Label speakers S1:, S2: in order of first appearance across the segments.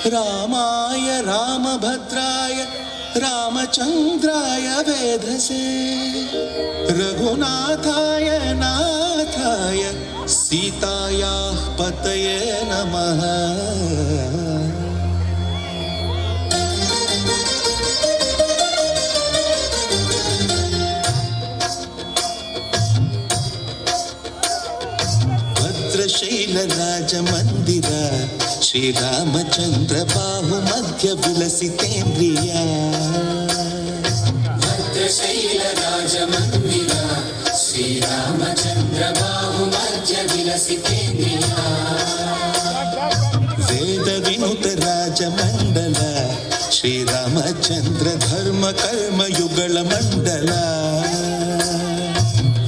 S1: रामाय रामभद्राय रामचन्द्राय वेधसे रघुनाथाय नाथाय सीतायाः पतये नमः। भद्रशैलराजमन्दिर श्रीरामचन्द्र बाहुमध्य विलसितेन्द्रिया।
S2: भद्रशैलराजमन्दिर श्रीरामचन्द्र बाहुमध्य विलसितेन्द्रिया।
S1: वेदविनुत राजमण्डल श्रीरामचन्द्र धर्म कर्म युगल मण्डल।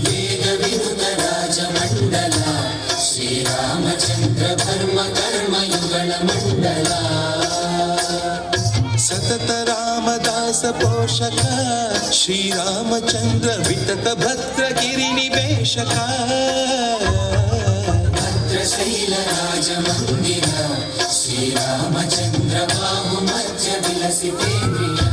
S2: वेदविनुत राजमण्डल श्रीरामचन्द्र धर्म कर्म युगल मण्डल।
S1: सतत रामदास पोषक श्रीरामचन्द्र वितत भद्रगिरि निवेशक।
S2: भद्रशैलराजमन्दिर श्रीरामचन्द्र बाहुमध्य विलसितेन्द्रिया।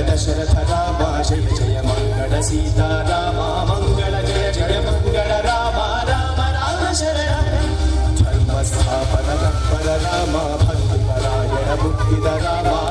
S3: दशरथ रामा जय जय मंगल सीता रामा मंगल जय जय मंगल रामा राम राम शरणं। धर्म स्थापन तत्पर रामा भक्ति परायण बुद्धिद रामा